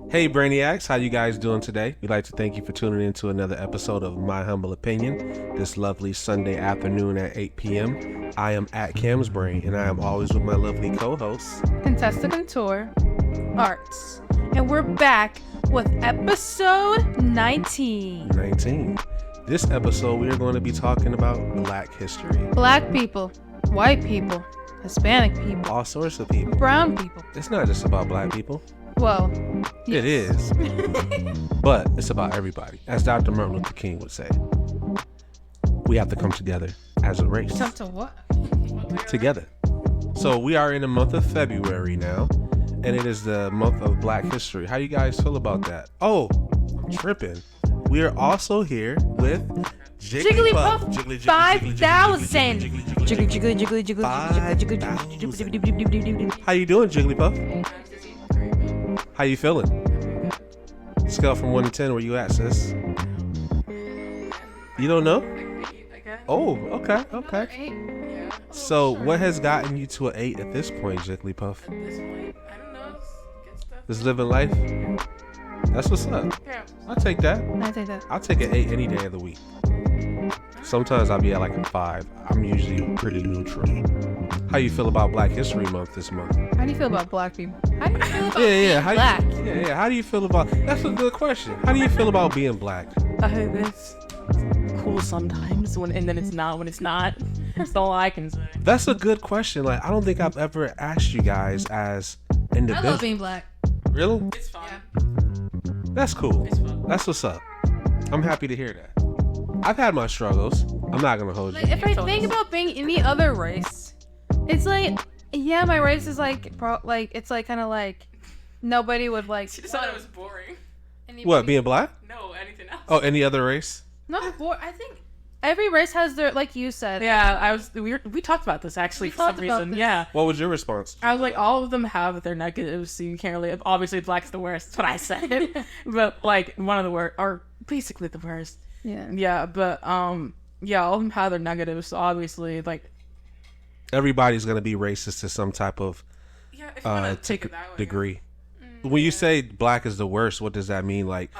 Hey Brainiacs, how you guys doing today? We'd like to thank you for tuning in to another episode of My Humble Opinion this lovely Sunday afternoon at 8 p.m. I am at Cam's Brain, and I am always with my lovely co-hosts, Contessa Contour Arts. And we're back with episode 19. This episode, we are going to be talking about Black history. Black people, white people, Hispanic people, All sorts of people. brown people. It's not just about Black people. Well, It is. But it's about everybody. As Dr. Martin Luther King would say, we have to come together as a race. Come to what? Together. So we are in the month of February now, and it is the month of Black history. How you guys feel about that? Oh, I'm tripping. We are also here with Jigglypuff 5,000. Jiggly, Jiggly. How you doing, Jigglypuff? How you feeling? Scale from 1 to 10, where you at, sis? You don't know? Oh, okay. So, what has gotten you to an 8 at this point, Jigglypuff? At this point, I don't know. Good stuff. Just living life? That's what's up. Yeah. I'll take that. I take that. I'll take an 8 any day of the week. Sometimes I'll be at like a 5. I'm usually pretty neutral. How you feel about Black History Month this month? How do you feel about black people? How do you feel about Yeah. being black? How do you feel about? That's a good question. How do you feel about being black? It's cool sometimes, and then it's not when it's not. That's all I can say. That's a good question. Like, I don't think I've ever asked you guys as I individuals. love being black. Really? It's fun. That's cool. It's fun. That's what's up. I'm happy to hear that. I've had my struggles. I'm not gonna hold you. Like, if I think about being any other race, it's like, yeah, my race is like, it's like kind of like nobody would like. She just thought it was boring. What, being black? No, anything else. Oh, any other race? Not boring. I think every race has their, like you said. Yeah, we talked about this actually We for some talked about reason. this. Yeah. What was your response? I was like, all of them have their negatives, so you can't really. Obviously, black's the worst. That's what I said. But like one of the worst, or basically the worst. Yeah. Yeah, but yeah, all of them have their negatives. So obviously, like, Everybody's gonna be racist to some type of yeah, if you wanna take it that way, degree. When you say black is the worst, what does that mean? Like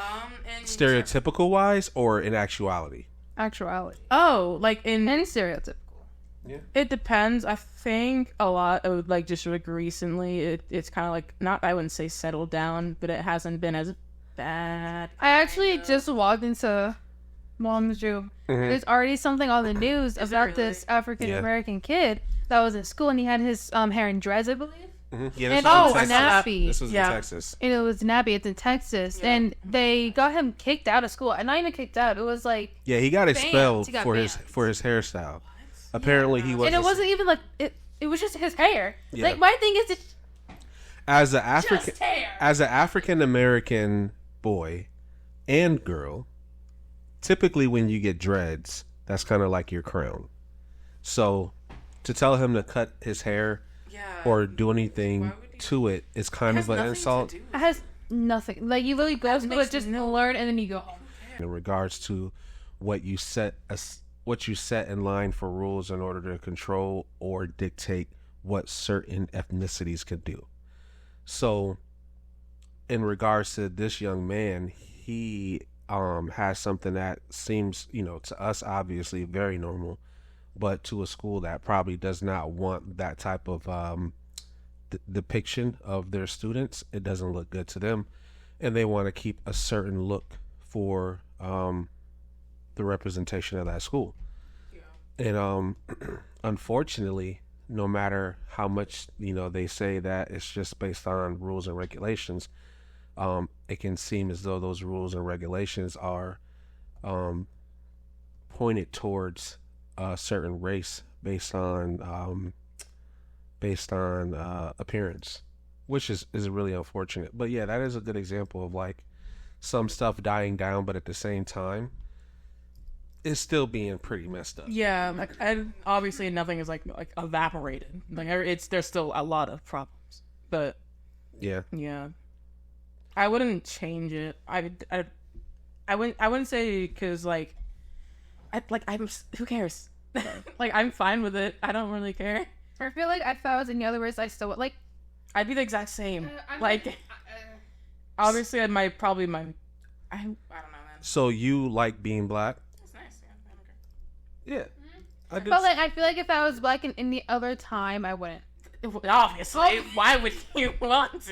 and stereotypical wise, or in actuality? Actuality. Oh, like in And stereotypical. it depends. I think a lot of like just like recently, it's kind of like not. I wouldn't say settled down, but it hasn't been as bad. I actually just walked into Mom's room. There's already something on the news Is it about really? this African American kid that was in school, and he had his hair in dreads, I believe. Yeah, And was in a Texas. nappy. This was Yeah. in Texas. And it was nappy. It's in Texas, Yeah. and they got him kicked out of school. And not even kicked out. It was like, Yeah, he got expelled He got for banned. his hairstyle. Apparently, he was. and it wasn't even like it. It was just his hair. Yeah. Like, my thing is, it as an African just hair. as an African American boy and girl. Typically, when you get dreads, that's kind of like your crown. So, to tell him to cut his hair Yeah. or do anything to it is kind of an insult. It has nothing. Like, you literally go to it, just learn, and then you go home. In regards to what you set in line for rules in order to control or dictate what certain ethnicities can do. So, in regards to this young man, he has something that seems, to us obviously very normal, but to a school that probably does not want that type of depiction of their students, it doesn't look good to them, and they want to keep a certain look for the representation of that school. And unfortunately, no matter how much they say that it's just based on rules and regulations, it can seem as though those rules and regulations are pointed towards a certain race based on appearance, which is really unfortunate. But yeah, that is a good example of like some stuff dying down, but at the same time, it's still being pretty messed up. Yeah, like, and obviously nothing is like evaporated. Like there's still a lot of problems, but Yeah. I wouldn't change it. I wouldn't say because I'm who cares? Like I'm fine with it. I don't really care. I feel like if I was in the other race, I still would like. I'd be the exact same. Obviously, I might probably I don't know, man. So you like being black? It's nice. Yeah, I don't care. Yeah. I did. But like, I feel like if I was black in any other time, I wouldn't. Obviously, why would you want to? So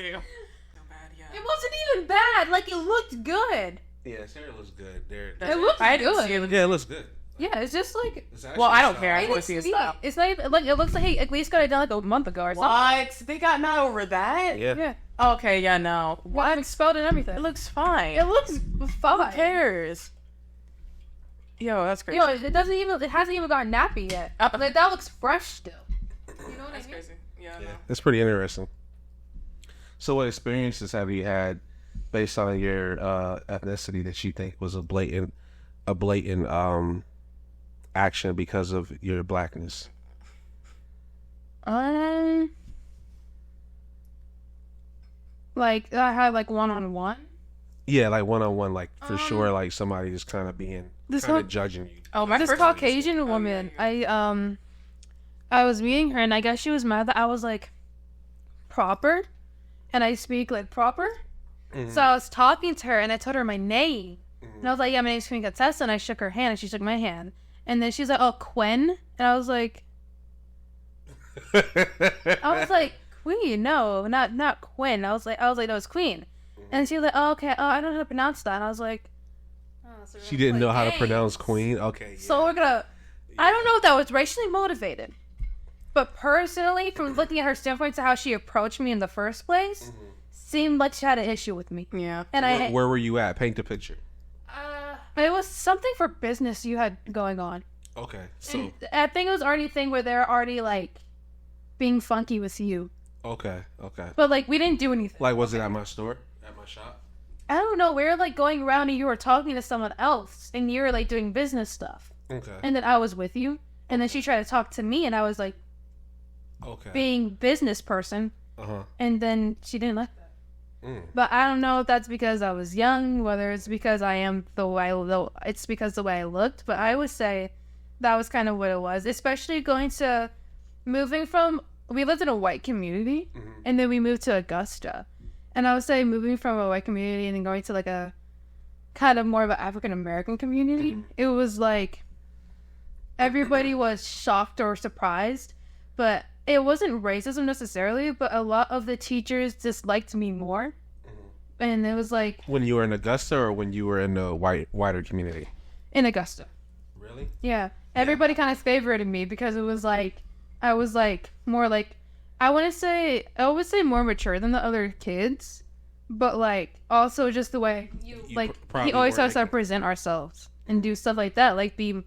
bad, yeah. It wasn't even bad. Like, it looked good. Yeah, Sarah looks good. It looks I didn't good. see it. Yeah, it looks good. Yeah, it's just like. It's actually Well, I don't solid. care. I I want to didn't see his see it. style. It's not even like it looks like he at least got it done like a month ago or something. What? They got mad over that? Yeah. Yeah. Okay, yeah, no. What? Expelled and everything. It looks fine. It looks fine. Who cares? Yo, that's crazy. Yo, it doesn't even. It hasn't even gotten nappy yet. Like, that looks fresh still. You know what That's I mean? crazy. Yeah, Yeah, no. it's pretty interesting. So, what experiences have you had based on your ethnicity that you think was a blatant action because of your blackness? Like I had like one-on-one. Yeah, like one-on-one, like for sure, like somebody just kind of being This kind whole- of judging you. Oh, my This first Caucasian woman, I was meeting her, and I guess she was mad that I was like proper, and I speak like proper. So I was talking to her, and I told her my name, and I was like, "Yeah, my name's Queen Contessa," and I shook her hand, and she shook my hand, and then she's like, "Oh, Quinn," and I was like, "Queen, no, not Quinn." I was like, "No, it's Queen," and she was like, "Oh, okay, I don't know how to pronounce that," and I was like. Oh, so we're She gonna didn't play know how to games. pronounce Queen. Okay. Yeah. So we're gonna. I don't know if that was racially motivated, but personally, from looking at her standpoint to how she approached me in the first place, seemed like she had an issue with me. Yeah. And Where were you at? Paint the picture. it was something for business you had going on. Okay. So. And I think it was already a thing where they're already like being funky with you, Okay. Okay. but like we didn't do anything. Like, was it at my store? At my shop? I don't know. We were like going around and you were talking to someone else, and you were like doing business stuff, Okay. and then I was with you, and then she tried to talk to me, and I was like Okay. being business person. Uh-huh. And then she didn't like that. Mm. But I don't know if that's because I was young, whether it's because I am the way it's because the way I looked. But I would say that was kind of what it was, especially moving from, we lived in a white community, and then we moved to Augusta. And I would say moving from a white community and then going to like a kind of more of an African American community, it was like everybody was shocked or surprised, but it wasn't racism necessarily, but a lot of the teachers disliked me more. And it was like When you were in Augusta or when you were in the wider community? in Augusta. Really? Yeah. Everybody kind of favorited me because it was like I was like more like I would say more mature than the other kids, but like also just the way You like probably he always were has to like- present ourselves and do stuff like that, like be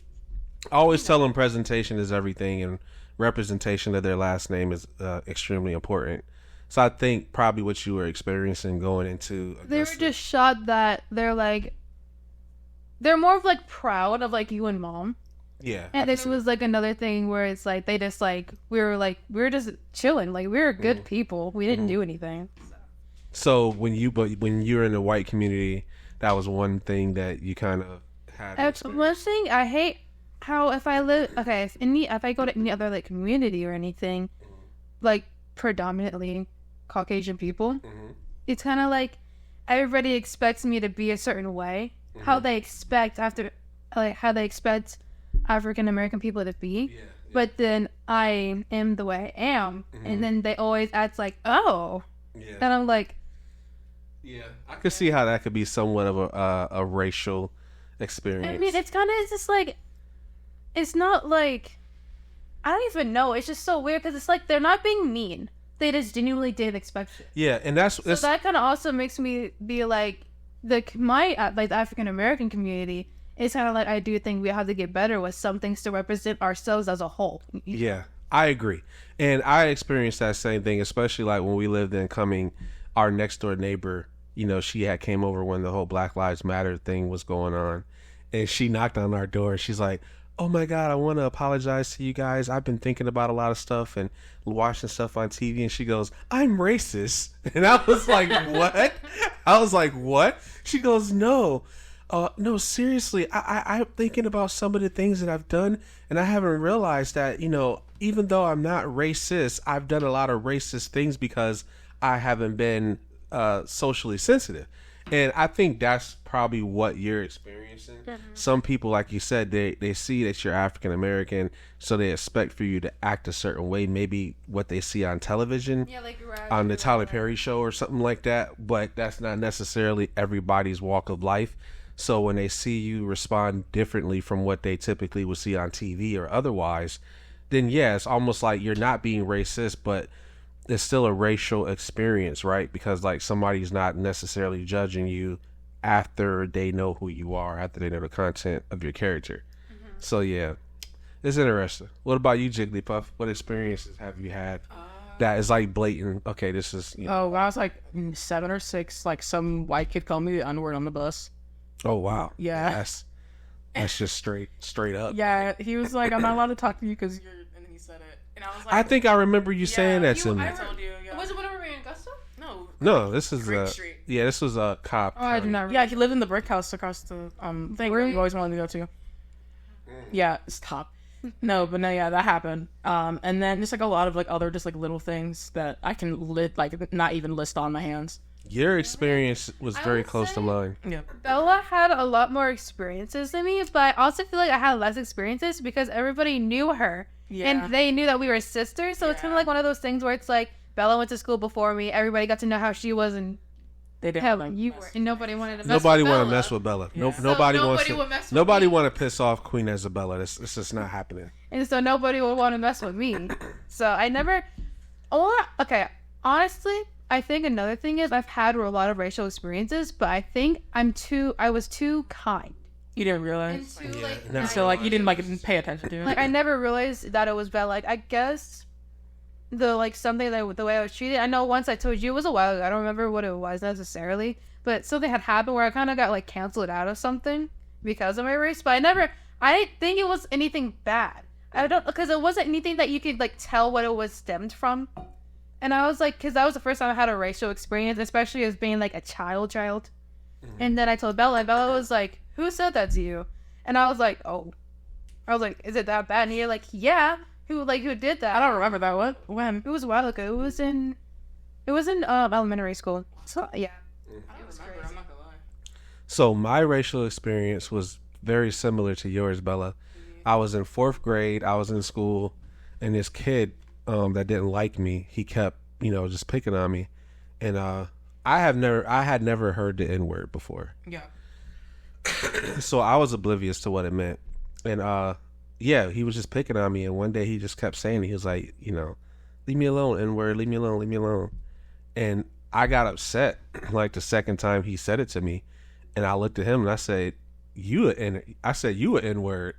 I always tell them presentation is everything, and representation of their last name is extremely important. So I think probably what you were experiencing going into Augusta. they were just shocked that they're more of like proud of like you and mom. Yeah. And this was like another thing where it's like they just like we were just chilling, like we were good people. We didn't do anything. So when you were in the white community, that was one thing that you kind of had. One thing I hate how if I go to any other like community or anything, like predominantly Caucasian people, it's kind of like everybody expects me to be a certain way. How they expect African American people to be, but then I am the way I am, and then they always act like, oh, Yeah. and I'm like, Yeah. I could see how that could be somewhat of a racial experience. I mean, it's just like, it's not like, I don't even know. It's just so weird because it's like they're not being mean. They just genuinely didn't expect it. Yeah, and that's So that kind of also makes me be like, the African American community. It's kind of like I do think we have to get better with some things to represent ourselves as a whole. Yeah, I agree. And I experienced that same thing, especially like when we lived in Cumming, our next door neighbor, she had came over when the whole Black Lives Matter thing was going on. And she knocked on our door. She's like, oh my God, I want to apologize to you guys. I've been thinking about a lot of stuff and watching stuff on TV. And she goes, I'm racist. And I was like, what? I was like, what? She goes, no, seriously. I'm thinking about some of the things that I've done. And I haven't realized that, even though I'm not racist, I've done a lot of racist things because I haven't been socially sensitive. And I think that's probably what you're experiencing. Some people, like you said, they see that you're African American, so they expect for you to act a certain way, maybe what they see on television, like on the Tyler Perry show or something like that. But that's not necessarily everybody's walk of life. So when they see you respond differently from what they typically would see on TV or otherwise, then yeah, it's almost like you're not being racist, but it's still a racial experience, right? Because like somebody's not necessarily judging you after they know who you are, after they know the content of your character. So yeah, it's interesting. What about you, Jigglypuff? What experiences have you had that is like blatant? Okay, this is. You know. Oh, when I was like 7 or 6, like some white kid called me the N-word on the bus. Oh wow. Yeah. That's just straight up. Yeah, he was like, "I'm not allowed to talk to you because you're," and then he said it, and I was like, I think I remember you saying that to me. I told you. Yeah. Was it whenever we were in Augusta? No, this is Creek Street. yeah, this was a cop. Oh, I do not. Yeah, he lived in the brick house across the thing where we always wanted to go to. Yeah, it's top. No, but no, yeah, that happened. And then just like a lot of like other just like little things that I can not even list on my hands. Your experience was I very would close to say- mine. Yeah. Bella had a lot more experiences than me, but I also feel like I had less experiences because everybody knew her. Yeah. And they knew that we were sisters, so it's kind of like one of those things where it's like, Bella went to school before me, everybody got to know how she was, and They didn't. hell, like, you were. And nobody wanted to mess Nobody with want Bella. to mess with Bella. No, Yeah. So nobody wants nobody to. would mess with Nobody me. want to piss off Queen Isabella. It's just not happening. And so nobody would want to mess with me. So I never. Okay, honestly, I think another thing is I've had a lot of racial experiences, but I think I was too kind. You didn't realize. And too, like, no. So like you didn't pay attention to it. Like I never realized that it was bad. Like I guess the way I was treated. I know once I told you it was a while ago. I don't remember what it was necessarily, but something had happened where I kind of got like canceled out of something because of my race. But I didn't think it was anything bad. I don't because it wasn't anything that you could like tell what it was stemmed from. And I was like, because that was the first time I had a racial experience, especially as being like a child. And then I told Bella, and Bella was like, "Who said that to you?" And I was like, "Oh." I was like, "Is it that bad?" And you're like, "Yeah." Who did that? I don't remember that. What? When? It was a while ago. It was in elementary school. So yeah. I don't remember. I'm not gonna lie. So my racial experience was very similar to yours, Bella. I was in 4th grade. I was in school, and this kid that didn't like me, he kept just picking on me, and I had never heard the N-word before. Yeah. So I was oblivious to what it meant. And yeah, he was just picking on me, and one day he just kept saying it. He was like, leave me alone, N-word, leave me alone, leave me alone. And I got upset like the second time he said it to me, and I looked at him and I said, you an N-word.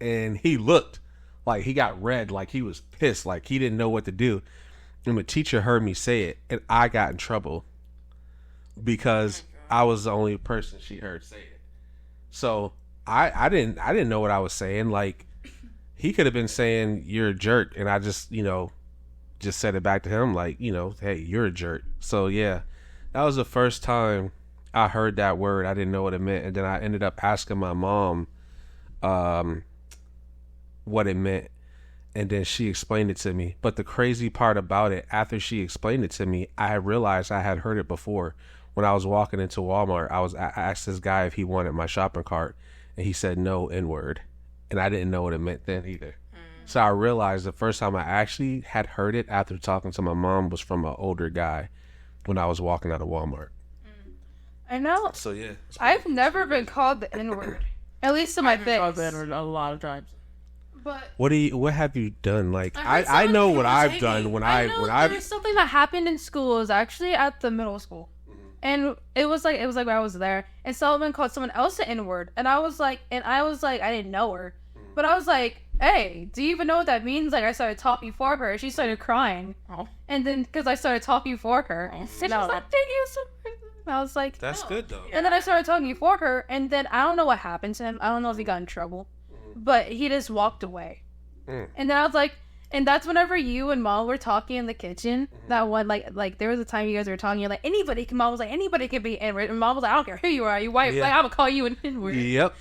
And he looked like he got red, like he was pissed, like he didn't know what to do. And the teacher heard me say it, and I got in trouble because I was the only person she heard say it. So I didn't know what I was saying. Like he could have been saying you're a jerk, and I just just said it back to him like hey, you're a jerk. So yeah, that was the first time I heard that word. I didn't know what it meant, and then I ended up asking my mom what it meant, and then she explained it to me. But the crazy part about it, after she explained it to me, I realized I had heard it before. When I was walking into Walmart, I asked this guy if he wanted my shopping cart, and he said no, N-word, and I didn't know what it meant then either. So I realized the first time I actually had heard it after talking to my mom was from an older guy when I was walking out of Walmart. I know. So yeah, I've never been called the N-word, at least to my face. I've been a lot of times. But what have you done? Like heard I some know of what the I've people done say when it. There's something that happened in school. It was actually at the middle school, and it was like when I was there, and someone called someone else the N-word, and I was like, I didn't know her, but I was like, hey, do you even know what that means? Like I started talking for her, she started crying, and then because I started talking for her, and she was like, thank you so much. I was like, that's good though. and then I started talking for her, and then I don't know what happened to him. I don't know if he got in trouble, but he just walked away. And then I was like, and that's whenever you and Mom were talking in the kitchen. That one, like there was a time you guys were talking. You're like, Mom was like, anybody can be N-word, and Mom was like, I don't care who you are, you white, like I'm gonna call you an N-word. Yep.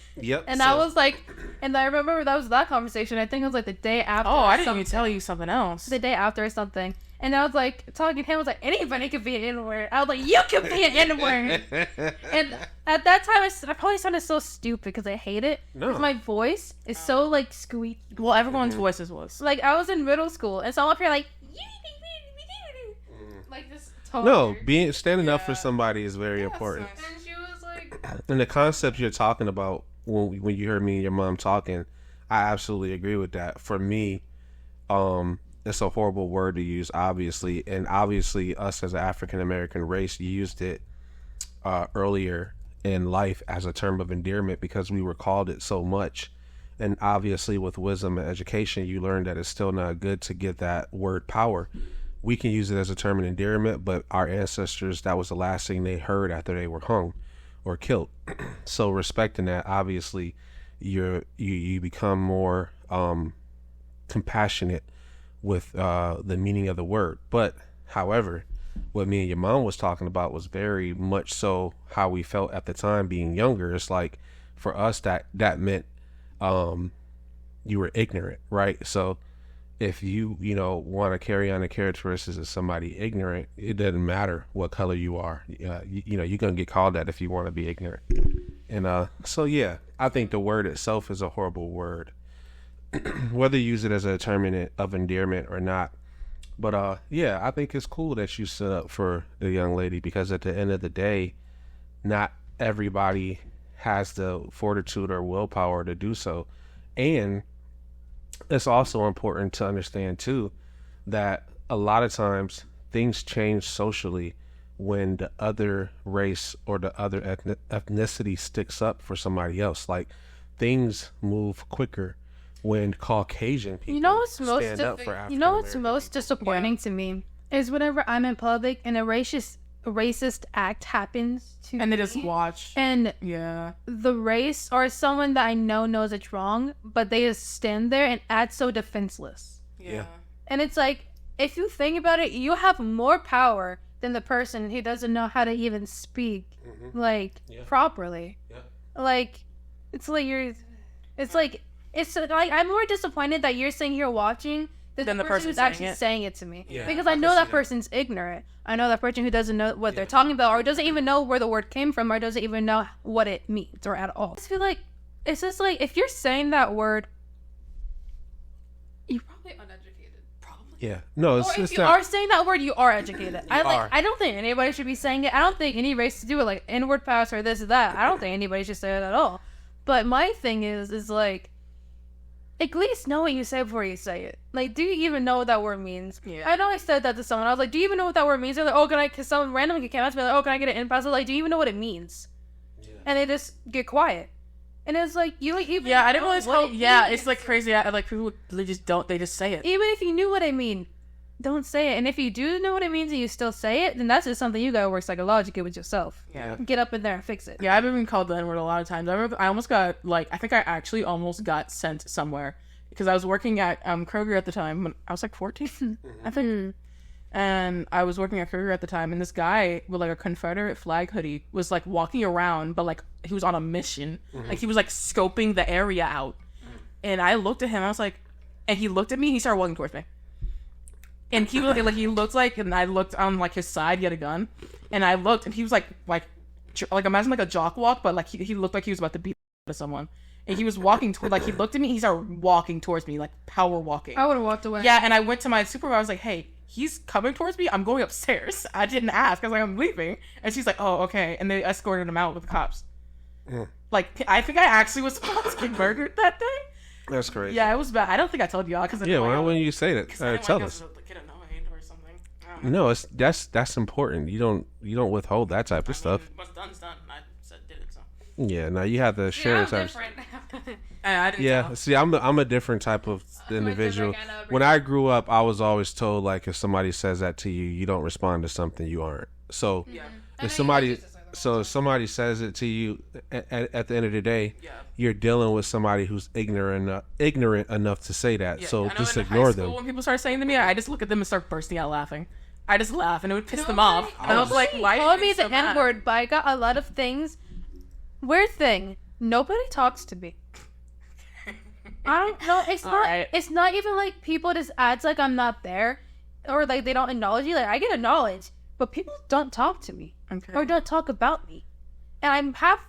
And I was like, and I remember that was that conversation. I think it was like the day after. Oh, I didn't even tell you something else. The day after or something. And I was like, talking to him, I was like, anybody could be an N-word. I was like, you can be an N-word. And at that time, I probably sounded so stupid because I hate it. Because my voice is so, like, squeaky. Well, everyone's voices was. Like, I was in middle school, and so I'm up here like, like this. No, standing up for somebody is very important. And she was like... And the concept you're talking about, when you heard me and your mom talking, I absolutely agree with that. For me, it's a horrible word to use, obviously, and obviously us as an African American race used it earlier in life as a term of endearment because we were called it so much. And obviously with wisdom and education, you learn that it's still not good to give that word power. We can use it as a term of endearment, but our ancestors, that was the last thing they heard after they were hung or killed. So respecting that, obviously you become more compassionate with the meaning of the word. But however, what me and your mom was talking about was very much so how we felt at the time being younger. It's like for us that meant you were ignorant, right? So if you want to carry on the characteristics of somebody ignorant, it doesn't matter what color you are. You're gonna get called that if you want to be ignorant. And so yeah, I think the word itself is a horrible word. Whether you use it as a term of endearment or not. But yeah, I think it's cool that you stood up for the young lady, because at the end of the day, not everybody has the fortitude or willpower to do so. And it's also important to understand too that a lot of times things change socially when the other race or the other ethnicity sticks up for somebody else. Like things move quicker when Caucasian people stand up for African what's most disappointing to me is whenever I'm in public and a racist act happens to and me, they just watch, and yeah, the race or someone that I know knows it's wrong, but they just stand there and act so defenseless. Yeah. And it's like, if you think about it, you have more power than the person who doesn't know how to even speak properly. Yeah. Like it's like I'm more disappointed that you're sitting here watching than the person who's actually saying it to me. Yeah, because I know that person's ignorant. I know that person who doesn't know what they're talking about, or doesn't even know where the word came from, or doesn't even know what it means, or at all. I just feel like it's just like, if you're saying that word, you're probably uneducated. Probably. Yeah. No, it's or just if you are saying that word, you are educated. are. I don't think anybody should be saying it. I don't think any race should do it, like N-word pass or this or that. I don't think anybody should say it at all. But my thing is like, at least know what you say before you say it. Like, do you even know what that word means? Yeah. I know I said that to someone. I was like, do you even know what that word means? They're like, oh, because someone randomly came out to me like, oh, can I get an in-pass? I was like, do you even know what it means? Yeah. And they just get quiet. And it's like, you even... Yeah, I didn't realize how... Yeah, it's like crazy. Like, people, they just say it. Even if you knew what I mean, don't say it. And if you do know what it means and you still say it, then that's just something you gotta work psychologically with yourself. Yeah. Get up in there and fix it. Yeah, I've been called the N-word a lot of times. I remember I almost got, like... I think I actually almost got sent somewhere. Because I was working at Kroger at the time when I was like 14, I think. And I was working at Kroger at the time, and this guy with like a Confederate flag hoodie was like walking around, but like he was on a mission. Like he was like scoping the area out. And I looked at him, I was like, and he looked at me, and he started walking towards me. And he was like, he looked like, and I looked on like his side, he had a gun. And I looked, and he was like imagine like a jock walk, but like he looked like he was about to beat someone. And he was walking toward, like, he looked at me, he started walking towards me, like, power walking. I would have walked away. Yeah, and I went to my supervisor, I was like, hey, he's coming towards me, I'm going upstairs. I didn't ask, I was like, I'm leaving. And she's like, oh, okay. And they escorted him out with the cops. Like, I think I actually was supposed to get murdered that day. That's crazy. Yeah, it was bad. I don't think I told y'all, because... Yeah, why wouldn't you say that? Tell us. Get annoyed or something. No, that's important. You don't withhold that type of stuff. What's done's done. I did it, so... Yeah, now you have the share types. I didn't tell. See, I'm a different type of individual. When I grew up, I was always told, like, if somebody says that to you, you don't respond to something you aren't. So if somebody says it to you, at the end of the day, you're dealing with somebody who's ignorant enough to say that. Yeah, so just ignore them. When people start saying to me, I just look at them and start bursting out laughing. I just laugh, and it would piss them off. I was like, why call me the N-word, but I got a lot of things. Weird thing, nobody talks to me. I don't know. It's not. Right. It's not even like people just acts like I'm not there. or like they don't acknowledge you. Like I get acknowledged, but people don't talk to me or don't talk about me, and I'm half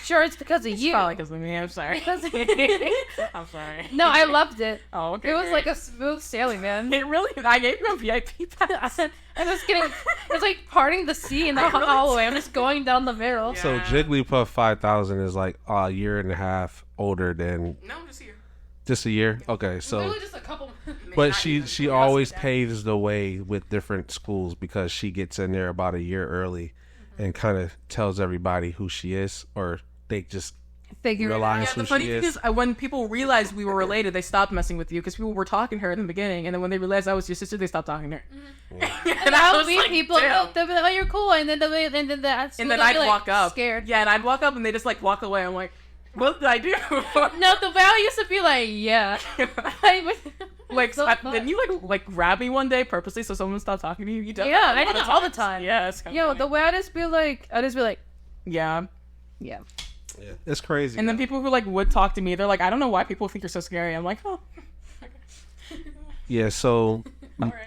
sure it's because of you. Probably because of me. I'm sorry. I'm sorry. No, I loved it. Oh, okay. It was like a smooth sailing, man. It really. I gave you a VIP pass. I'm just kidding. It's like parting the sea in the hallway. I'm just going down the barrel. Yeah. So Jigglypuff 5000 is like a year and a half older than. No, just here. Just a year? Okay, so. Literally just a couple. But she always paves the way with different schools because she gets in there about a year early and kind of tells everybody who she is, or they just Figure realize The who funny she thing is. is, when people realized we were related, they stopped messing with you because people were talking to her in the beginning, and then when they realized I was your sister, they stopped talking to her. And I would meet people. damn. They'll be like, "Oh, you're cool," and then I'd walk up, scared. Yeah, and I'd walk up, and they just like walk away. I'm like, what did I do? No, the way I used to be like, yeah. Then you like grab me one day purposely so someone would stop talking to you. You don't. Yeah, I did it all the time. Yeah, it's kind of Yo, funny. the way I just be like, Yeah. yeah. Yeah, it's crazy. And then people who like would talk to me, they're like, I don't know why people think you're so scary. I'm like, oh. Yeah, so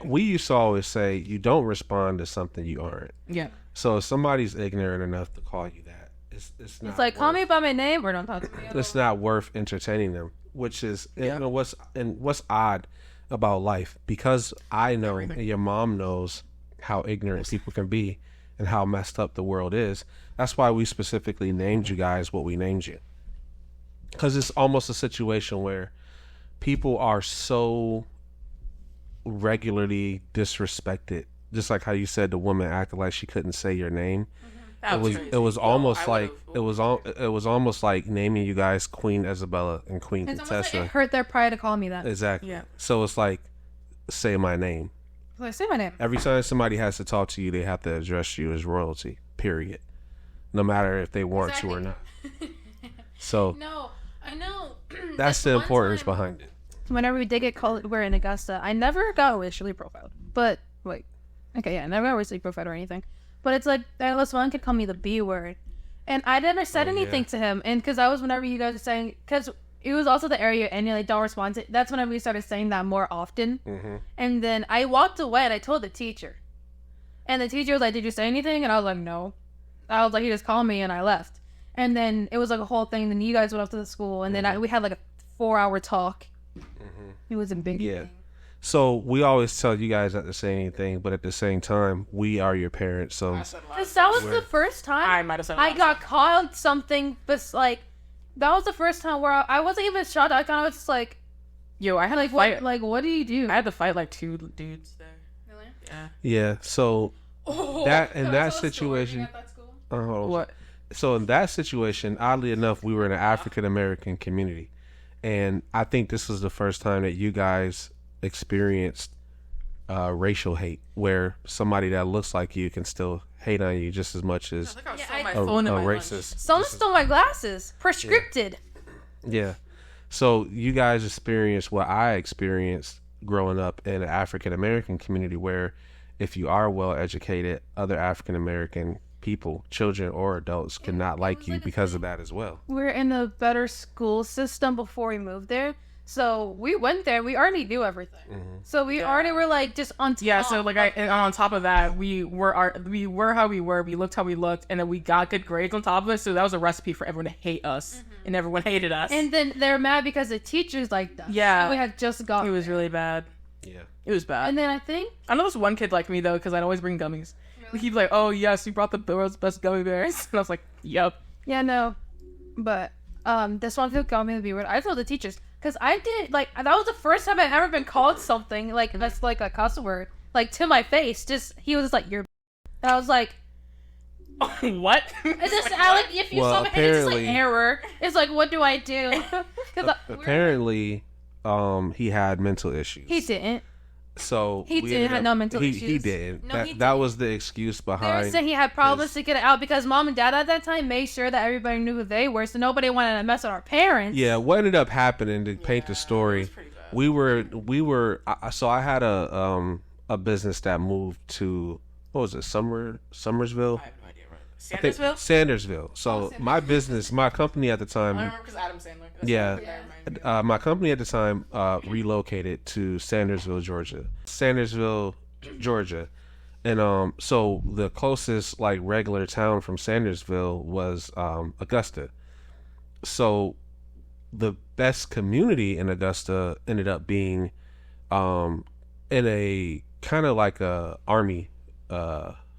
we used to always say you don't respond to something you aren't. Yeah. So if somebody's ignorant enough to call you that, it's not. It's like, call me by my name or don't talk to me. It's not worth entertaining them, which is you know what's odd about life, because I know and your mom knows how ignorant people can be and how messed up the world is. That's why we specifically named you guys what we named you, because it's almost a situation where people are so regularly disrespected, just like how you said the woman acted like she couldn't say your name. It was almost like it was almost like naming you guys Queen Isabella and Queen It's almost like Contessa. it hurt their pride to call me that. Exactly. Yeah. So it's like, say my name. Like, say my name. Every time somebody has to talk to you, they have to address you as royalty. Period. No matter if they want to or not. So No, I know. that's the importance behind it. Whenever we did get called, we're in Augusta. I never got racially profiled, but wait, okay, yeah, I never got racially profiled or anything. But it's like this one could call me the B word, and I never said anything to him. And because I was whenever you guys were saying, because it was also the area and you like don't respond to. That's whenever we started saying that more often. And then I walked away and I told the teacher, and the teacher was like, "Did you say anything?" And I was like, "No." I was like, "He just called me," and I left. And then it was like a whole thing. Then you guys went up to the school, and then we had like a 4-hour talk. It was a big thing. So we always tell you guys not to say anything, but at the same time, we are your parents. So Because that was the first time I might have said I got called something, but like that was the first time where I wasn't even shocked. I kind of was just like, yo, I had like to fight. what? Like what do you do? I had to fight like 2 dudes there. Really? Yeah. yeah. So that in that situation. What? So in that situation, oddly enough, we were in an African American community, and I think this was the first time that you guys experienced racial hate, where somebody that looks like you can still hate on you just as much as a racist. Someone stole my glasses. Prescripted. Yeah. So you guys experienced what I experienced growing up in an African American community, where if you are well educated, other African American people, children or adults, cannot like you because of that as well. We're in a better school system before we moved there. So we went there. We already knew everything. So we already were like just on top. Yeah, so like and on top of that, we were how we were, we looked how we looked, and then we got good grades on top of it. So that was a recipe for everyone to hate us, and everyone hated us. And then they're mad because the teachers liked us. Yeah. We had just got. It was really bad. Yeah. It was bad. And then I think I know this one kid liked me though, because I'd always bring gummies. Really? He'd be like, "Oh yes, you brought the world's best gummy bears," and I was like, "Yep." Yeah, no, but this one kid called me the B word. I told the teachers because I didn't like. That was the first time I've ever been called something like that's like a cuss word, like to my face. Just he was just like you're. And I was like, what? It's just like if you saw my head, it's just like error. It's like what do I do? Apparently, he had mental issues. He didn't. So he didn't have no mental issues. He didn't. No, that was the excuse They were behind. saying he had problems to get it out because mom and dad at that time made sure that everybody knew who they were, so nobody wanted to mess with our parents. Yeah, what ended up happening to paint the story? We were. So I had a business that moved to what was it, Summersville? I have no idea. Sandersville? Sandersville. So my business, my company at the time. I remember because Adam Sandler. My company at the time relocated to Sandersville, Georgia. Sandersville Georgia. And so the closest like regular town from Sandersville was Augusta. So the best community in Augusta ended up being in a kind of like a army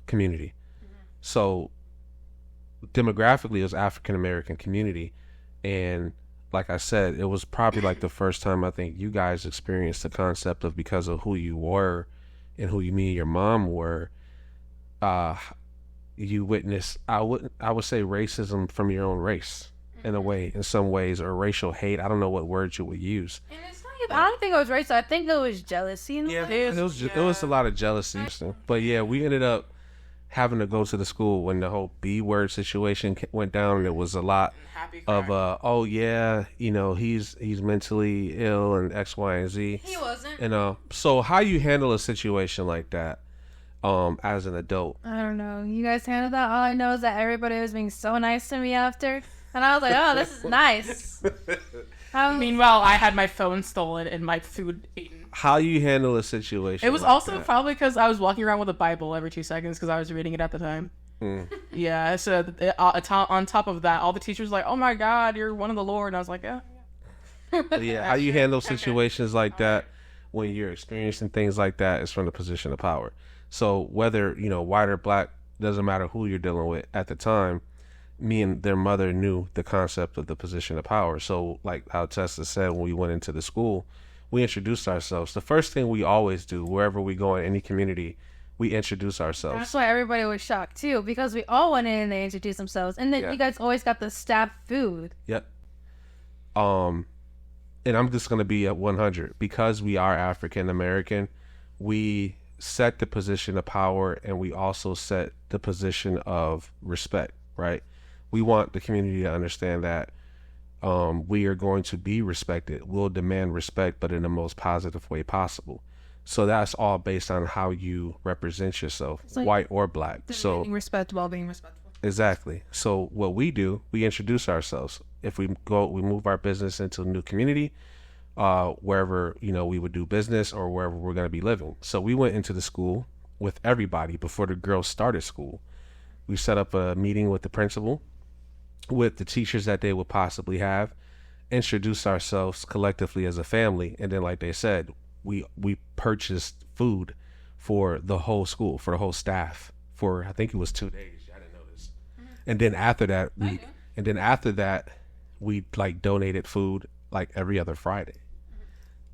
community. So demographically, it was African American community, and like I said, it was probably like the first time I think you guys experienced the concept of, because of who you were and who me and your mom were, uh, you witnessed, I would say, racism from your own race in a way, in some ways, or racial hate. I don't know what words you would use. And it's not even, I don't think it was race. I think it was jealousy. It was a lot of jealousy. But yeah, we ended up having to go to the school when the whole B word situation went down, and it was a lot of oh yeah, you know, he's mentally ill and X, Y, and Z. He wasn't. And so how you handle a situation like that as an adult? I don't know. You guys handled that. All I know is that everybody was being so nice to me after, and I was like, oh, this is nice. Meanwhile, I had my phone stolen and my food eaten. How you handle a situation? It was like also that? probably because I was walking around with a Bible every 2 seconds because I was reading it at the time. Yeah, so on top of that, all the teachers were like, oh my God, you're one of the Lord. And I was like, yeah. Yeah, how you handle situations like that when you're experiencing things like that is from the position of power. So whether, you know, white or black, doesn't matter who you're dealing with at the time, me and their mother knew the concept of the position of power. So like how Tessa said, when we went into the school, we introduced ourselves. The first thing we always do, wherever we go in any community, we introduce ourselves. That's why everybody was shocked too, because we all went in and they introduced themselves, and then you guys always got the staff food. Yep. And I'm just gonna be at 100 because we are African American. We set the position of power, and we also set the position of respect. Right? We want the community to understand that we are going to be respected. We'll demand respect, but in the most positive way possible. So that's all based on how you represent yourself, like white or black. So respect while being respectful. Exactly. So what we do, we introduce ourselves. If we move our business into a new community, wherever, you know, we would do business or wherever we're going to be living. So we went into the school with everybody before the girls started school. We set up a meeting with the principal, with the teachers that they would possibly have, introduce ourselves collectively as a family, and then, like they said, we purchased food for the whole school, for the whole staff, for I think it was 2 days. I didn't know this. And then after that, we like donated food like every other Friday,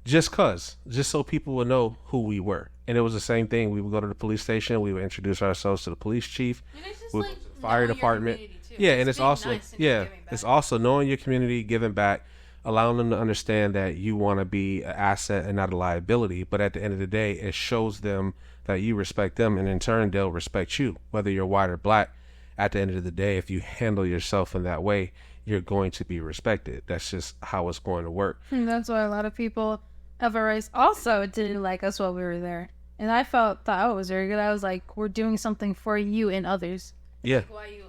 just so people would know who we were. And it was the same thing. We would go to the police station. We would introduce ourselves to the police chief, to the fire department. Yeah, and it's also it's also knowing your community, giving back, allowing them to understand that you want to be an asset and not a liability. But at the end of the day, it shows them that you respect them, and in turn, they'll respect you, whether you're white or black. At the end of the day, if you handle yourself in that way, you're going to be respected. That's just how it's going to work. And that's why a lot of people of our race also didn't like us while we were there. And I thought it was very good. I was like, we're doing something for you and others. Yeah. Like, why you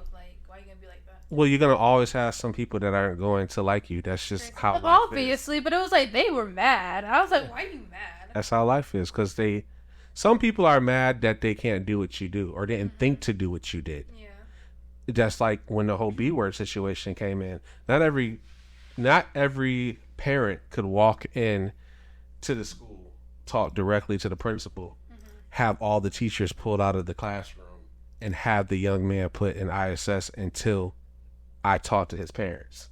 gonna be like that? Well, you're gonna always have some people that aren't going to like you. That's just how life obviously is. But it was like they were mad. I was like, why are you mad? That's how life is, because some people are mad that they can't do what you do, or they didn't think to do what you did. Yeah. Just like when the whole B word situation came in. Not every parent could walk in to the school, talk directly to the principal, have all the teachers pulled out of the classroom, and have the young man put in ISS until I talked to his parents.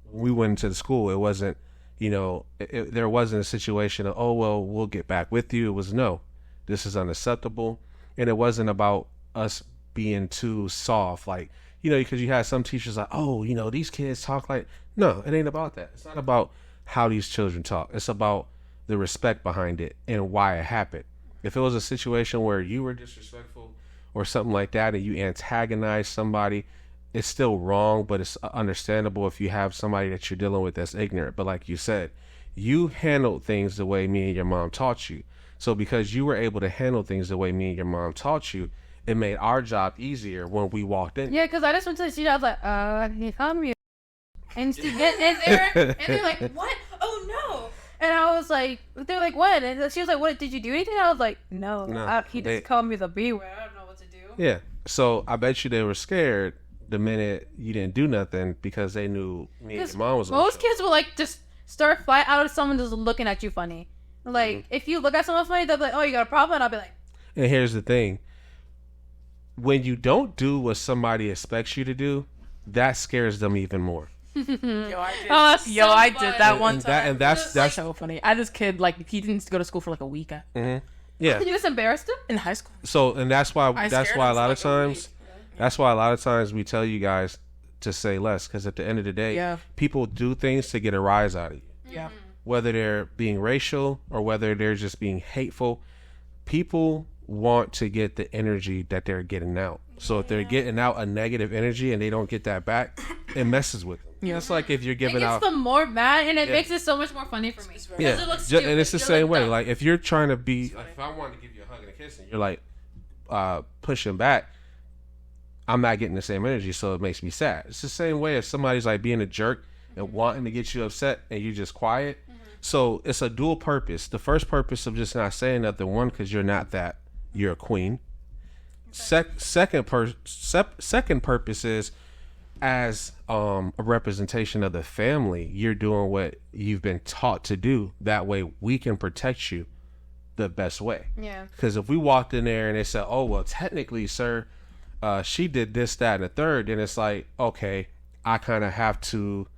When we went into the school, it wasn't, you know, there wasn't a situation of, oh, well, we'll get back with you. It was, no, this is unacceptable. And it wasn't about us being too soft, like, you know, because you had some teachers like, oh, you know, these kids talk like, no, it ain't about that. It's not about how these children talk. It's about the respect behind it and why it happened. If it was a situation where you were disrespectful or something like that and you antagonize somebody, it's still wrong, but it's understandable if you have somebody that you're dealing with that's ignorant. But like you said, you handled things the way me and your mom taught you. So because you were able to handle things the way me and your mom taught you, it made our job easier when we walked in. Yeah, because I just went to the teacher. I was like, here come you. And they're like, what? Oh, no. And I was like, they're like, when? And she was like, what, did you do anything? I was like, no. He just called me the B word. I don't know what to do. Yeah. So I bet you they were scared the minute you didn't do nothing because they knew me and your mom was on most kids will like just start flat out of someone just looking at you funny. Like, if you look at someone funny, they'll be like, oh, you got a problem? And I'll be like... And here's the thing. When you don't do what somebody expects you to do, that scares them even more. Yo, I did that one time. And that's so funny. I had this kid, like, he didn't go to school for like a week. Yeah. You just embarrassed him? In high school. So, and that's why a lot of times we tell you guys to say less, because at the end of the day, people do things to get a rise out of you. Yeah. Whether they're being racial or whether they're just being hateful, people want to get the energy that they're getting out. So if they're getting out a negative energy and they don't get that back, it messes with them. Yeah, it's like if you're giving out. It gets them more mad, and it makes it so much more funny for me. Yeah, and it's the same way. Like if you're trying to be, like, if I wanted to give you a hug and a kiss, and you're like pushing back, I'm not getting the same energy, so it makes me sad. It's the same way if somebody's like being a jerk and wanting to get you upset, and you're just quiet. So it's a dual purpose. The first purpose of just not saying nothing, one, because you're not that, you're a queen. Second purpose is, as a representation of the family, you're doing what you've been taught to do. That way we can protect you the best way. Yeah. Because if we walked in there and they said, oh, well, technically, sir, she did this, that, and the third, then it's like, okay, I kind of have to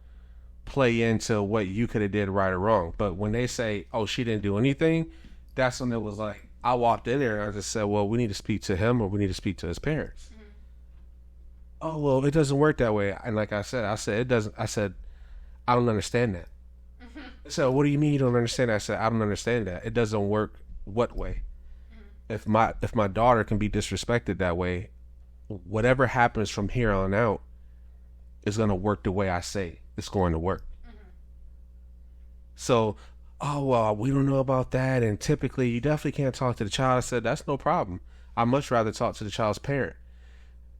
play into what you could have did right or wrong. But when they say, oh, she didn't do anything, that's when it was like, I walked in there and I just said, well, we need to speak to him or we need to speak to his parents. Oh, well, it doesn't work that way. And like I said, it doesn't. I said, I don't understand that. So what do you mean you don't understand that? I said, I don't understand that. It doesn't work what way? If my daughter can be disrespected that way, whatever happens from here on out is going to work the way I say it's going to work. So, oh, well, we don't know about that. And typically you definitely can't talk to the child. I said, that's no problem. I'd much rather talk to the child's parent.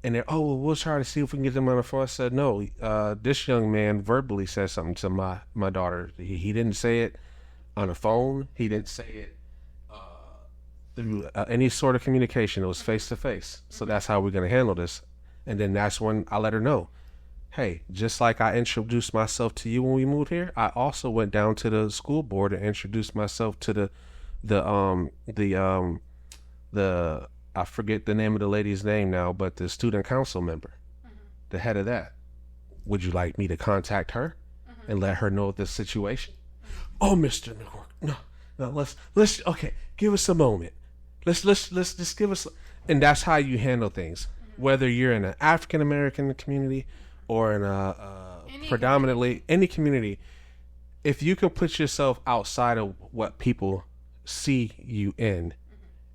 And they're, oh, well, we'll try to see if we can get them on the phone. I said, no, this young man verbally said something to my daughter. He didn't say it on the phone. He didn't say it through any sort of communication. It was face to face. So that's how we're going to handle this. And then that's when I let her know, hey, just like I introduced myself to you when we moved here, I also went down to the school board and introduced myself to the I forget the name of the lady's name now, but the student council member, the head of that. Would you like me to contact her and let her know the situation? Oh, Mr. McCork, no, let's okay, give us a moment. Let's just give us, and that's how you handle things. Whether you're in an African American community or in a predominantly any community, if you can put yourself outside of what people see you in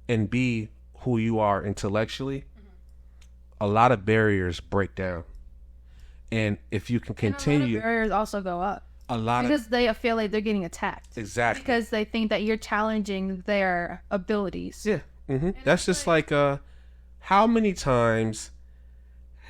and be who you are intellectually, a lot of barriers break down. And if you can continue, and a lot of barriers also go up. Because they feel like they're getting attacked. Exactly. Because they think that you're challenging their abilities. Yeah. That's just like how many times,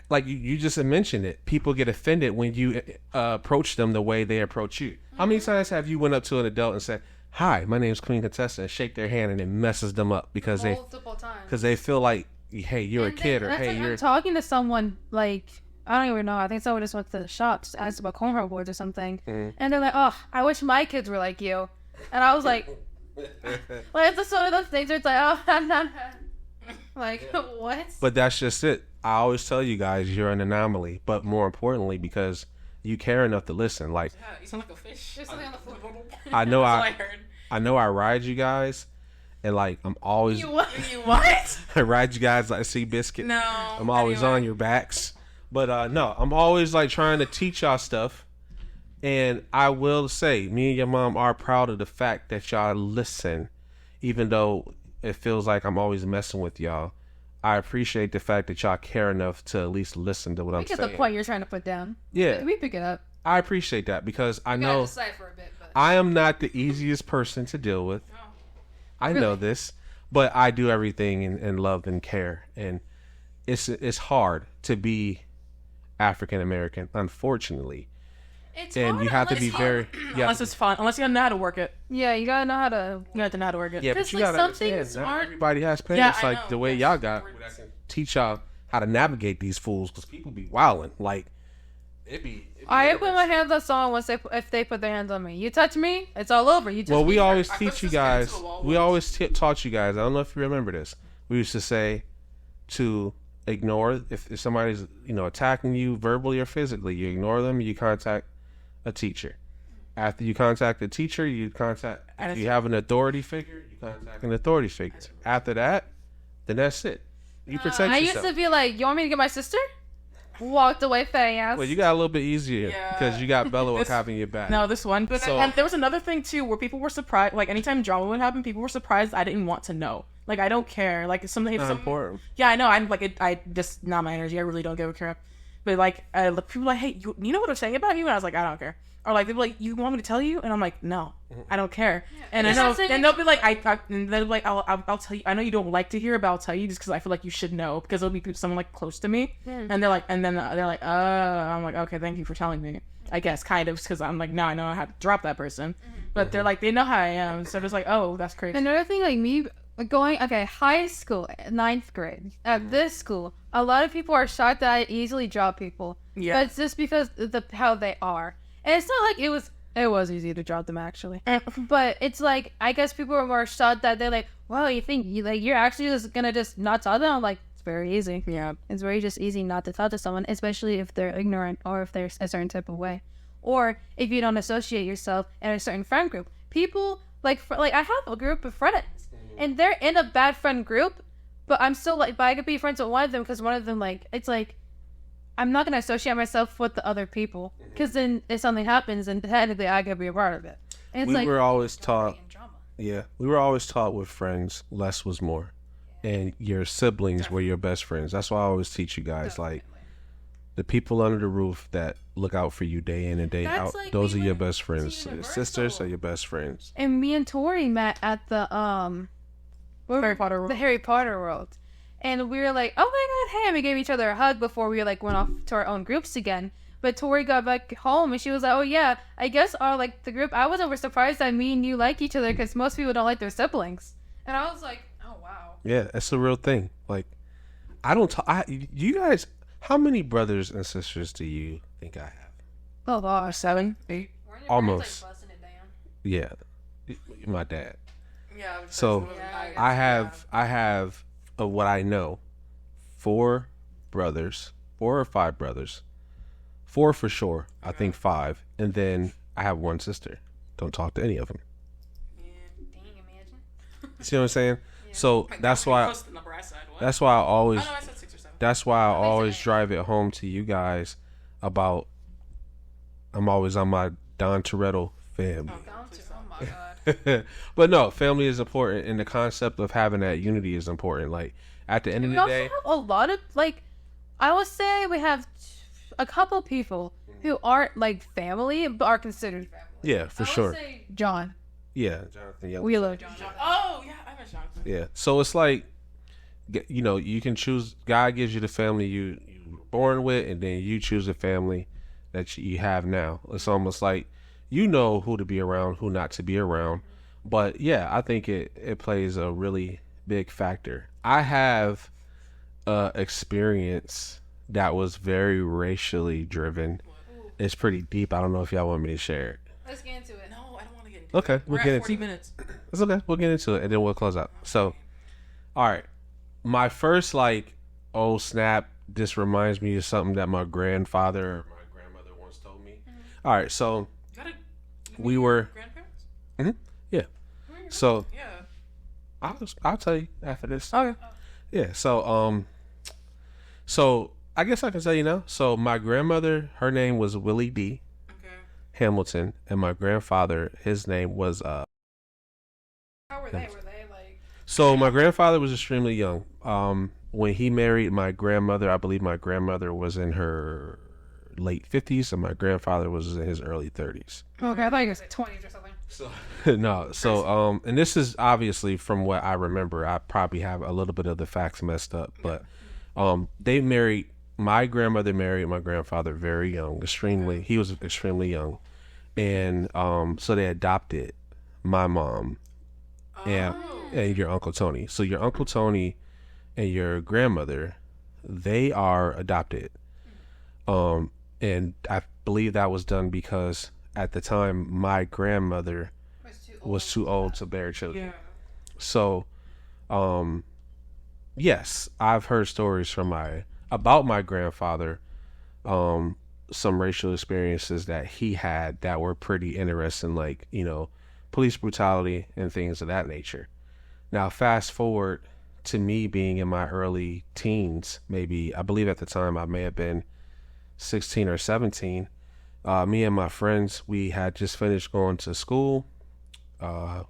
like you just mentioned it, people get offended when you approach them the way they approach you. How many times have you went up to an adult and said, hi, my name is Queen Contessa, and shake their hand, and it messes them up because they feel like, hey, you're a kid, or hey, you're talking to someone, like, I don't even know, I think someone just went to the shops, asked about cornhole boards or something, and they're like, oh, I wish my kids were like you. And I was like, well, it's just one of those things where it's like, oh, I'm not like, what? But that's just it. I always tell you guys, you're an anomaly, but more importantly, because you care enough to listen. Like, you sound like a fish. There's something on the floor. I know I know I ride you guys, and like I'm always you what? I ride you guys like Sea Biscuit. No, I'm always on your backs, but no, I'm always like trying to teach y'all stuff. And I will say, me and your mom are proud of the fact that y'all listen, even though it feels like I'm always messing with y'all. I appreciate the fact that y'all care enough to at least listen to what I'm saying. We get the point you're trying to put down. Yeah, we pick it up. I appreciate that because I know decipher a bit, but I am not the easiest person to deal with. No. I know this, but I do everything in love and care, and it's hard to be African American, unfortunately. It's and hard you have to unless be very Unless it's fun. Unless you know how to work it. Yeah, you gotta know how to. You have to know how to work it. yeah, but 'Cause, you like, gotta some understand. things Not aren't- everybody has parents I like know. the way y'all got. That can teach y'all how to navigate these fools because people be wilding. Like it'd be I put my hands on someone once if they put their hands on me. You touch me, it's all over. You just Well, we be- always I teach pushed you this kid into guys. the wall We once. always taught you guys. I don't know if you remember this. We used to say to ignore if somebody's attacking you verbally or physically. You ignore them. You contact a teacher. After you contact the teacher, you contact. If you have an authority figure, you contact an authority figure. After that, then that's it. You protect I yourself. used to be like, "You want me to get my sister?" Walked away fast. Well, you got a little bit easier Yeah. because you got Bella This- having your back. No, this one. But So- and there was another thing too where people were surprised. Like anytime drama would happen, people were surprised I didn't want to know. Like I don't care. Like something. Not important. Yeah, I know. I'm like I just not my energy. I really don't give a crap. But like people are like, hey, you know what I'm saying about you? And I was like, I don't care. Or like they'd be like, you want me to tell you? And I'm like, no, I don't care. And I It's know, not saying and they'll be like, and they'll be like, I'll tell you. I know you don't like to hear, but I'll tell you just because I feel like you should know because it'll be someone like close to me. And they're like, and then they're like, I'm like, okay, thank you for telling me. I guess kind of because I'm like, now I know I have to drop that person. But they're like, they know how I am, so it's like, oh, that's crazy. Another thing, like me going, high school, 9th grade, at this school, a lot of people are shocked that I easily drop people. Yeah. But it's just because of how they are. And it's not like it was easy to drop them, actually. But it's like, I guess people are more shocked that they're like, well, you think you're actually just gonna just not tell them? I'm like, it's very easy. Yeah. It's very just easy not to talk to someone, especially if they're ignorant or if they're a certain type of way. Or if you don't associate yourself in a certain friend group. People, like I have a group of friends, and they're in a bad friend group, but I'm still like, but I could be friends with one of them because one of them, like, it's like, I'm not going to associate myself with the other people because then if something happens, then technically I could be a part of it. And it's We like, were always taught. drama. Yeah, we were always taught with friends, less was more, and your siblings were your best friends. That's why I always teach you guys like the people under the roof that look out for you day in and day That's out. like Those are we your went best friends. to Your Universal. sisters are your best friends. And me and Tori met at the Harry Potter world. the Harry Potter world, and we were like, oh my god, hey, and we gave each other a hug before we like went off to our own groups again. But Tori got back home and she was like, oh yeah, I guess our like the group, I wasn't surprised that me and you like each other because most people don't like their siblings. And I was like, oh wow. Yeah, that's a real thing. Like, I don't talk. You guys, how many brothers and sisters do you think I have? Oh gosh. 7, 8. Almost. Yeah, my dad. Yeah. So I have what I know, 4 brothers, 4 or 5 brothers, 4 for sure. I think 5, and then I have 1 sister. Don't talk to any of them. You see what I'm saying? So that's why. That's why I always. I said 6 or 7. That's why I always drive it home to you guys about. I'm always on my Don Toretto family. Oh my god. But no, family is important, and the concept of having that unity is important. Like at the end of We the also day, have a lot of like, I would say we have a couple people who aren't like family but are considered family. yeah, for I would sure. say John Yeah, Jonathan. Yeah, Wheeler. Oh, yeah, I met Jonathan. yeah. So it's like, you can choose. God gives you the family you were born with, and then you choose a family that you have now. It's almost like you know who to be around, who not to be around. But yeah, I think it plays a really big factor. I have experience that was very racially driven. It's pretty deep. I don't know if y'all want me to share it. Let's get into it. No, I don't want to get into Okay, it. we'll We're get at into 40 it. minutes. It's okay. We'll get into it, and then we'll close out. So, all right. My first, like, oh, snap, this reminds me of something that my grandfather or my grandmother once told me. All right, so we were... Grandparents? Yeah. So, Yeah. I'll tell you after this. Okay. Yeah, so I guess I can tell you now. So, my grandmother, her name was Willie D. Okay. Hamilton, and my grandfather, his name was... How were they? Were they like? So my grandfather was extremely young. When he married my grandmother, I believe my grandmother was in her late 50s and my grandfather was in his early 30s. Okay, I thought you was like 20s or something. And this is obviously from what I remember. I probably have a little bit of the facts messed up, but they married my grandmother married my grandfather very young, extremely. He was extremely young, and so they adopted my mom and your Uncle Tony. So your Uncle Tony and your grandmother, they are adopted. And I believe that was done because at the time my grandmother was too old to bear children. Yeah. So, yes, I've heard stories from about my grandfather, some racial experiences that he had that were pretty interesting, like, police brutality and things of that nature. Now, fast forward to me being in my early teens, maybe, I believe at the time I may have been 16 or 17. Me and my friends, we had just finished going to school.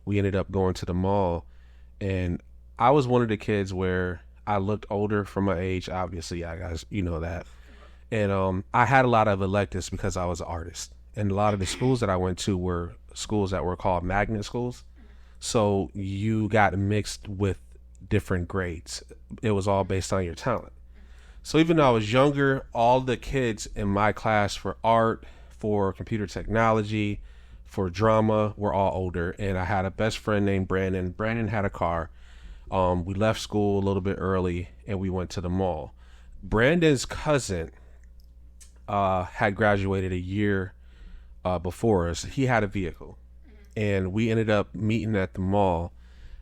We ended up going to the mall, and I was one of the kids where I looked older for my age. Obviously, I guys, that. And I had a lot of electives because I was an artist. And a lot of the schools that I went to were schools that were called magnet schools. So you got mixed with different grades. It was all based on your talent. So even though I was younger, all the kids in my class for art, for computer technology, for drama were all older. And I had a best friend named Brandon. Brandon had a car. We left school a little bit early and we went to the mall. Brandon's cousin had graduated a year before us. He had a vehicle, and we ended up meeting at the mall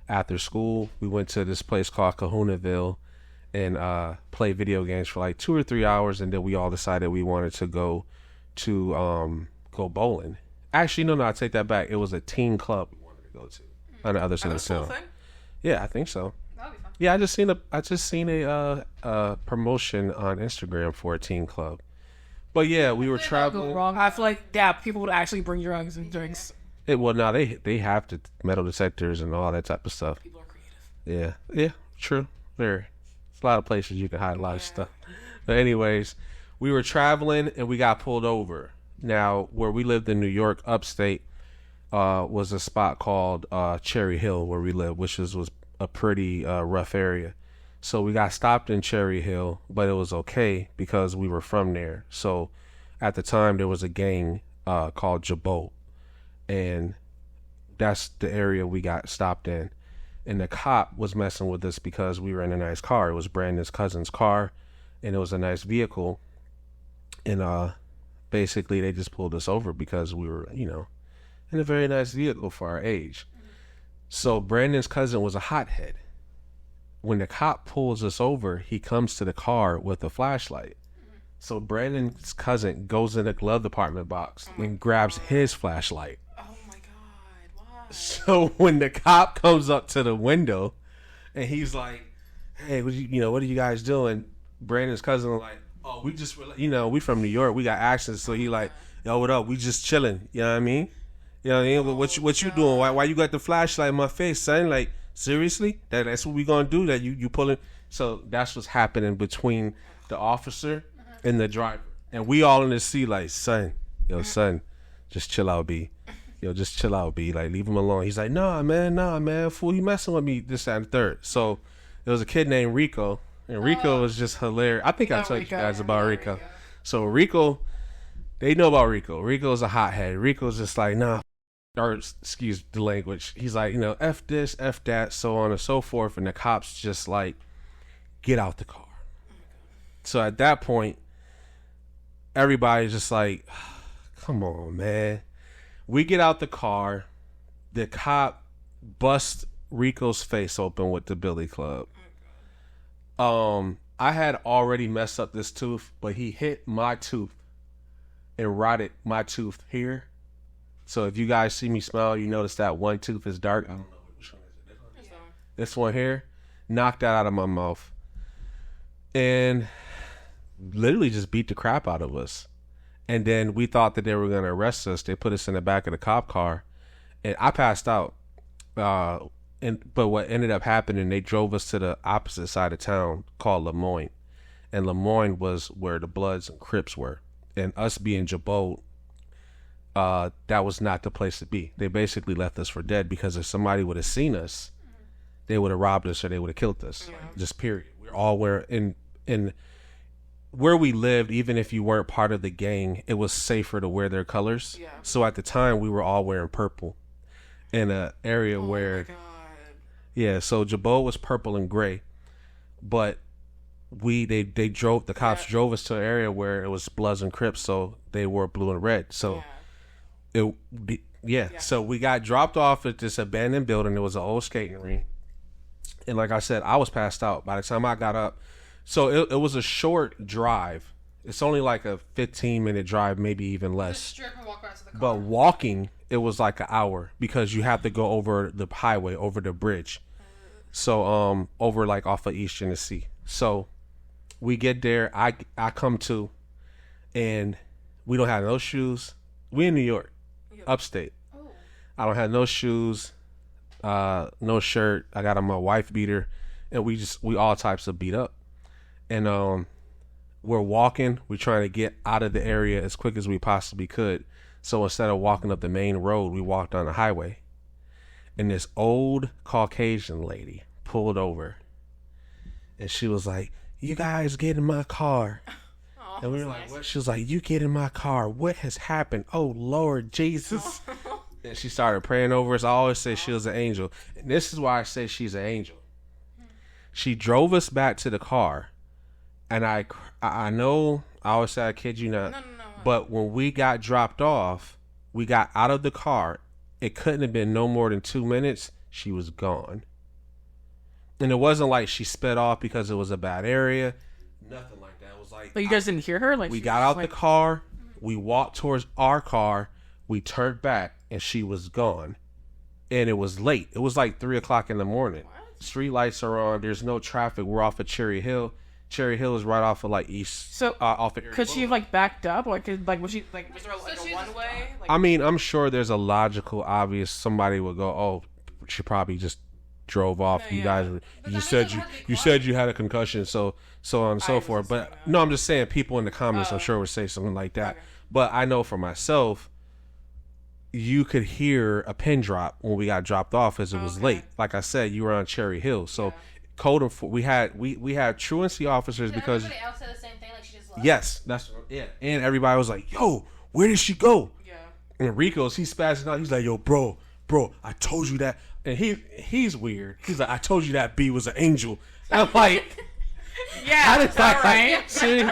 after school. We went to this place called Kahunaville and played video games for like 2 or 3 hours, and then we all decided we wanted to go bowling. Actually, no, I take that back. It was a teen club we wanted to go to on the other side of the town. Yeah, I think so. That'll be fun. Yeah, I just seen a promotion on Instagram for a teen club. But yeah, we were traveling. Wrong. I feel like people would actually bring drugs and drinks. They have to metal detectors and all that type of stuff. People are creative. Yeah, true. There's a lot of places you can hide a lot of stuff. But anyways, we were traveling and we got pulled over. Now, where we lived in New York, upstate, was a spot called Cherry Hill where we lived, which was a pretty rough area. So we got stopped in Cherry Hill, but it was okay because we were from there. So at the time there was a gang called Jabot, and that's the area we got stopped in. And the cop was messing with us because we were in a nice car. It was Brandon's cousin's car, and it was a nice vehicle. And basically they just pulled us over because we were, in a very nice vehicle for our age. So Brandon's cousin was a hothead. When the cop pulls us over, he comes to the car with a flashlight. So Brandon's cousin goes in the glove department box and grabs his flashlight. Oh my God, why? So when the cop comes up to the window and he's like, "Hey, what are you guys doing?" Brandon's cousin was like, "Oh, we just, we from New York. We got accents." So he like, "Yo, what up? We just chilling." You know what I mean? You know what I mean? What you doing? Why you got the flashlight in my face, son? Like, seriously? That's what we gonna do? That you pulling? So that's what's happening between the officer and the driver, and we all in the seat like, son, just chill out, B. Just chill out, B. Like, leave him alone. He's like, nah, man, fool, you messing with me, this, that, and the third. So there was a kid named Rico, and Rico was just hilarious. I think I told you guys about Rico. So Rico, they know about Rico. Rico's a hothead. Rico's just like, nah. Or excuse the language. He's like, F this, F that, so on and so forth. And the cops just like, get out the car. So at that point, everybody's just like, come on, man. We get out the car. The cop busts Rico's face open with the billy club. I had already messed up this tooth, but he hit my tooth and rotted my tooth here. So if you guys see me smile, you notice that one tooth is dark. I don't know which one is it. This one here, knocked that out of my mouth, and literally just beat the crap out of us. And then we thought that they were gonna arrest us. They put us in the back of the cop car, and I passed out. But what ended up happening, they drove us to the opposite side of town called Lemoyne, and Lemoyne was where the Bloods and Crips were. And us being Jabot, that was not the place to be. They basically left us for dead because if somebody would have seen us, they would have robbed us or they would have killed us. Yeah. Just period. We're all in where we lived, even if you weren't part of the gang, it was safer to wear their colors. Yeah. So at the time, we were all wearing purple in an area where, God. yeah. So Jabot was purple and gray, but they drove the cops drove us to an area where it was Bloods and Crips, so they wore blue and red. So So we got dropped off at this abandoned building. It was an old skating rink, and like I said, I was passed out by the time I got up. So it was a short drive. It's only like a 15-minute drive, maybe even less. Just strip and walk back to the car. But walking, it was like an hour because you have to go over the highway, over the bridge. So over like off of East Genesee. So we get there. I come to, and we don't have no shoes. We in New York, upstate. Oh. I don't have no shoes, no shirt. I got on my wife beater, and we all types of beat up. And we're walking. We're trying to get out of the area as quick as we possibly could. So instead of walking up the main road, we walked on the highway. And this old Caucasian lady pulled over. And she was like, "You guys get in my car." Oh, and we were like, "What?" She was like, "You get in my car. What has happened? Oh, Lord Jesus." And she started praying over us. I always say she was an angel. And this is why I say she's an angel. She drove us back to the car. And I know, I always say I kid you not, No. but when we got dropped off, we got out of the car. It couldn't have been no more than 2 minutes. She was gone. And it wasn't like she sped off because it was a bad area. Nothing like that. It was like... But you guys didn't hear her? Like we she got was out like, the car. We walked towards our car. We turned back, and she was gone. And it was late. It was like 3 o'clock in the morning. What? Street lights are on. There's no traffic. We're off of Cherry Hill. Cherry Hill is right off of like East. So off of could she have like backed up? Like was she like was there like a one way? Like, I mean, I'm sure there's a logical, obvious. Somebody would go, "Oh, she probably just drove off." No, you yeah. guys, you said you said you had a concussion, so on and so forth. But no, I'm just saying, people in the comments, I'm sure would say something like that. Okay. But I know for myself, you could hear a pin drop when we got dropped off as it was late. Like I said, you were on Cherry Hill, so. Code we had truancy officers because everybody else said the same thing, like she just left. Yes, that's yeah, and everybody was like, "Yo, where did she go?" Yeah. And Rico's he's spazzing out. He's like, "Yo, bro, I told you that." And he's weird. He's like, "I told you that B was an angel." I'm like, Yeah, "How did that right? see?"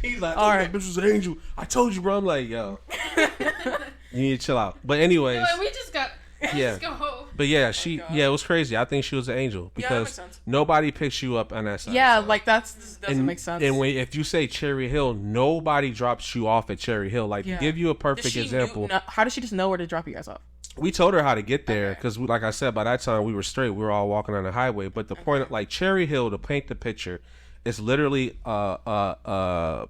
He's like, "All right, bitch was an angel." I told you, bro. I'm like, "Yo, you need to chill out." But anyways, We just got. yeah. Let's go. But yeah, it was crazy. I think she was an angel Yeah, that makes because sense. nobody picks you up on that side. Yeah, like doesn't make sense. And if you say Cherry Hill, nobody drops you off at Cherry Hill. Like, to give you a perfect example. How does she just know where to drop you guys off? We told her how to get there because, like I said, by that time we were straight. We were all walking on the highway. But the point, like Cherry Hill, to paint the picture, is literally the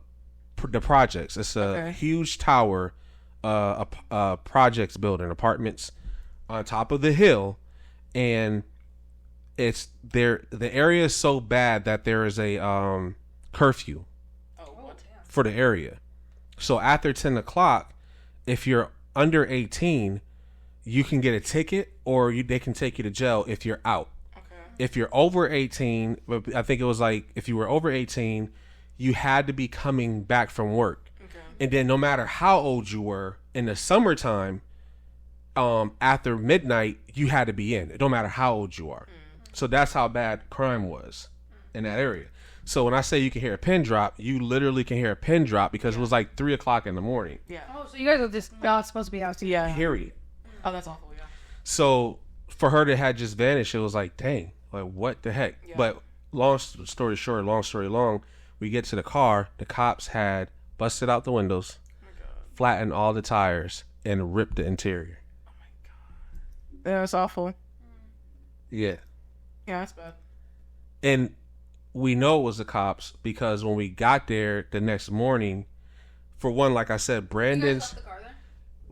projects. It's a huge tower, projects building, apartments on top of the hill, and it's there. The area is so bad that there is a curfew for the area. So after 10 o'clock, if you're under 18, you can get a ticket, or they can take you to jail if you're out. Okay. If you're over 18, I think it was like if you were over 18, you had to be coming back from work. Okay. And then no matter how old you were in the summertime, after midnight, you had to be in. It don't matter how old you are. So that's how bad crime was in that area. So when I say you can hear a pin drop, you literally can hear a pin drop because it was like 3 o'clock in the morning. Yeah. Oh, so you guys are just not supposed to be out. Yeah. Period. Oh, that's awful. Yeah. So for her to have just vanished, it was like, dang, like what the heck? Yeah. But long story short, long story long, we get to the car. The cops had busted out the windows, flattened all the tires, and ripped the interior. Yeah, it's awful. Yeah. Yeah, that's bad. And we know it was the cops because when we got there the next morning, for one, like I said, Brandon's...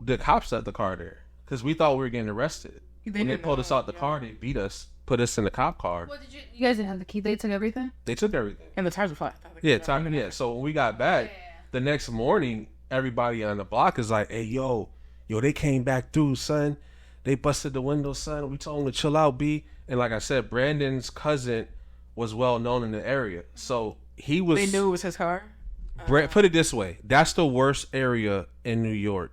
The cops left the car there because we thought we were getting arrested. When they pulled us out the car, they beat us, put us in the cop car. What did you guys didn't have the key. They took everything? They took everything. And the tires were flat. Yeah. So when we got back, the next morning, everybody on the block is like, "Hey, yo, they came back through, son. They busted the window, son. We told them to chill out, B." And like I said, Brandon's cousin was well known in the area, so he was. They knew it was his car. Put it this way. That's the worst area in New York.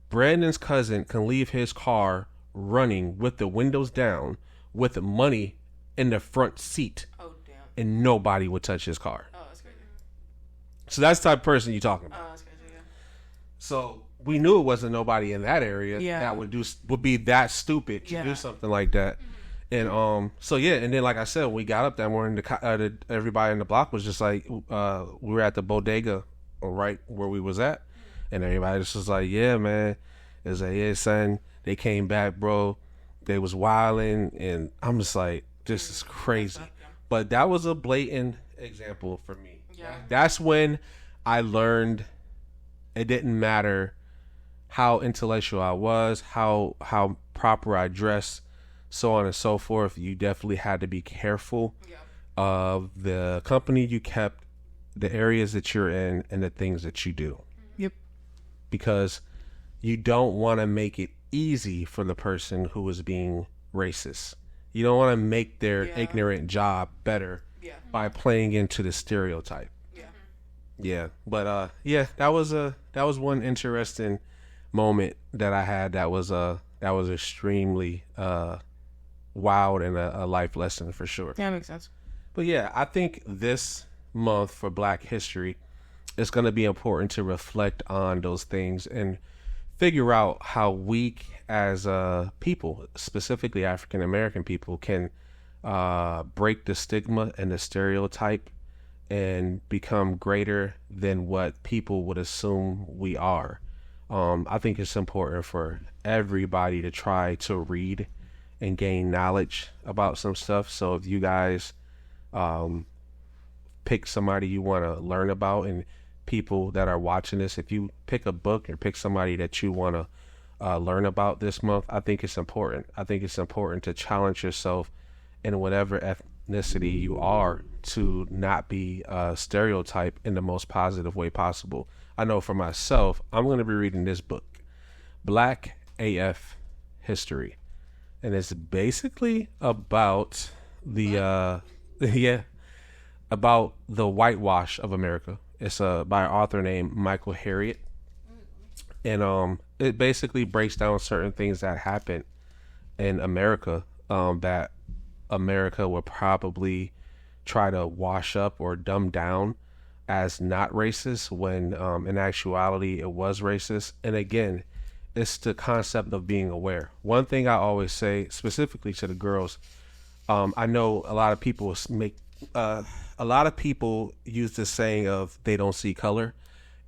Brandon's cousin can leave his car running with the windows down with the money in the front seat. Oh, damn. And nobody would touch his car. Oh, that's crazy. So that's the type of person you're talking about. Oh, that's crazy, yeah. So we knew it wasn't nobody in that area that would be that stupid to do something like that. And so yeah, and then like I said, we got up that morning. Everybody in the block was just like, we were at the bodega, right where we was at, and everybody just was like, yeah, man, it was like, yeah, son, they came back, bro. They was wilding, and I'm just like, this is crazy. But that was a blatant example for me. Yeah, that's when I learned it didn't matter how intellectual I was, how proper I dressed, so on and so forth. You definitely had to be careful of the company you kept, the areas that you're in, and the things that you do. Yep. Because you don't want to make it easy for the person who is being racist. You don't want to make their ignorant job better by playing into the stereotype. Yeah. But that was one interesting moment that I had that was extremely wild and a life lesson for sure. Yeah, that makes sense. But yeah, I think this month for Black History, it's going to be important to reflect on those things and figure out how we as people, specifically African American people, can break the stigma and the stereotype and become greater than what people would assume we are. I think it's important for everybody to try to read and gain knowledge about some stuff. So if you guys pick somebody you want to learn about, and people that are watching this, if you pick a book or pick somebody that you want to learn about this month, I think it's important. I think it's important to challenge yourself in whatever ethnicity you are to not be stereotyped in the most positive way possible. I know for myself, I'm going to be reading this book, Black AF History. And it's basically about the about the whitewash of America. It's by an author named Michael Harriot, and it basically breaks down certain things that happened in America that America would probably try to wash up or dumb down as not racist when in actuality it was racist. And again, it's the concept of being aware. One thing I always say, specifically to the girls, I know a lot of people use this saying of they don't see color,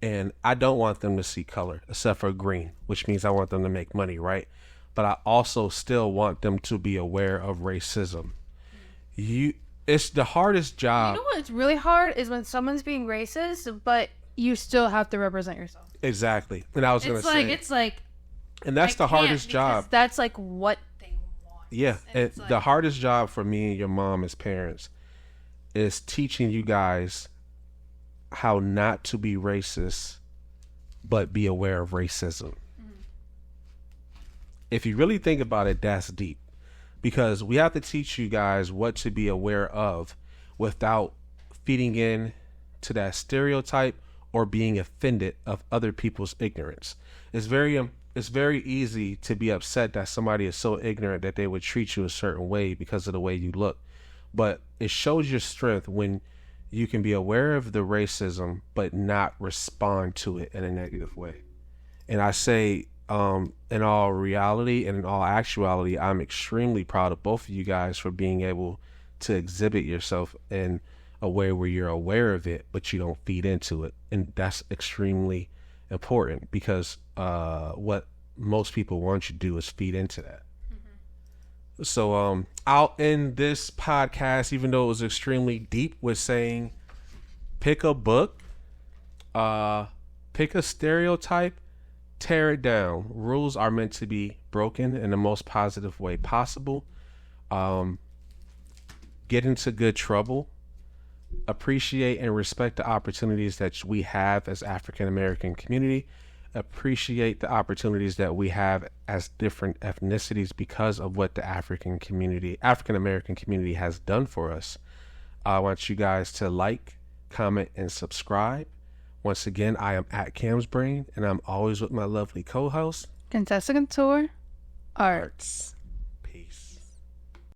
and I don't want them to see color except for green, which means I want them to make money, right? But I also still want them to be aware of racism. It's the hardest job. You know what's really hard is when someone's being racist, but you still have to represent yourself. Exactly. And I was going to say, it's like, and that's the hardest job. That's like what they want. Yeah. And the hardest job for me and your mom as parents is teaching you guys how not to be racist, but be aware of racism. Mm-hmm. If you really think about it, that's deep, because we have to teach you guys what to be aware of without feeding in to that stereotype or being offended of other people's ignorance. It's very easy to be upset that somebody is so ignorant that they would treat you a certain way because of the way you look. But it shows your strength when you can be aware of the racism but not respond to it in a negative way. And I say, in all reality and in all actuality, I'm extremely proud of both of you guys for being able to exhibit yourself in a way where you're aware of it, but you don't feed into it. And that's extremely important, because what most people want you to do is feed into that. So I'll end this podcast, even though it was extremely deep, with saying pick a book, pick a stereotype, tear it down. Rules are meant to be broken in the most positive way possible. Get into good trouble. Appreciate and respect the opportunities that we have as African American community. Appreciate the opportunities that we have as different ethnicities because of what the African American community has done for us. I want you guys to like, comment, and subscribe. Once again, I am at Cam's Brain, and I'm always with my lovely co-host, Contessa Couture Arts.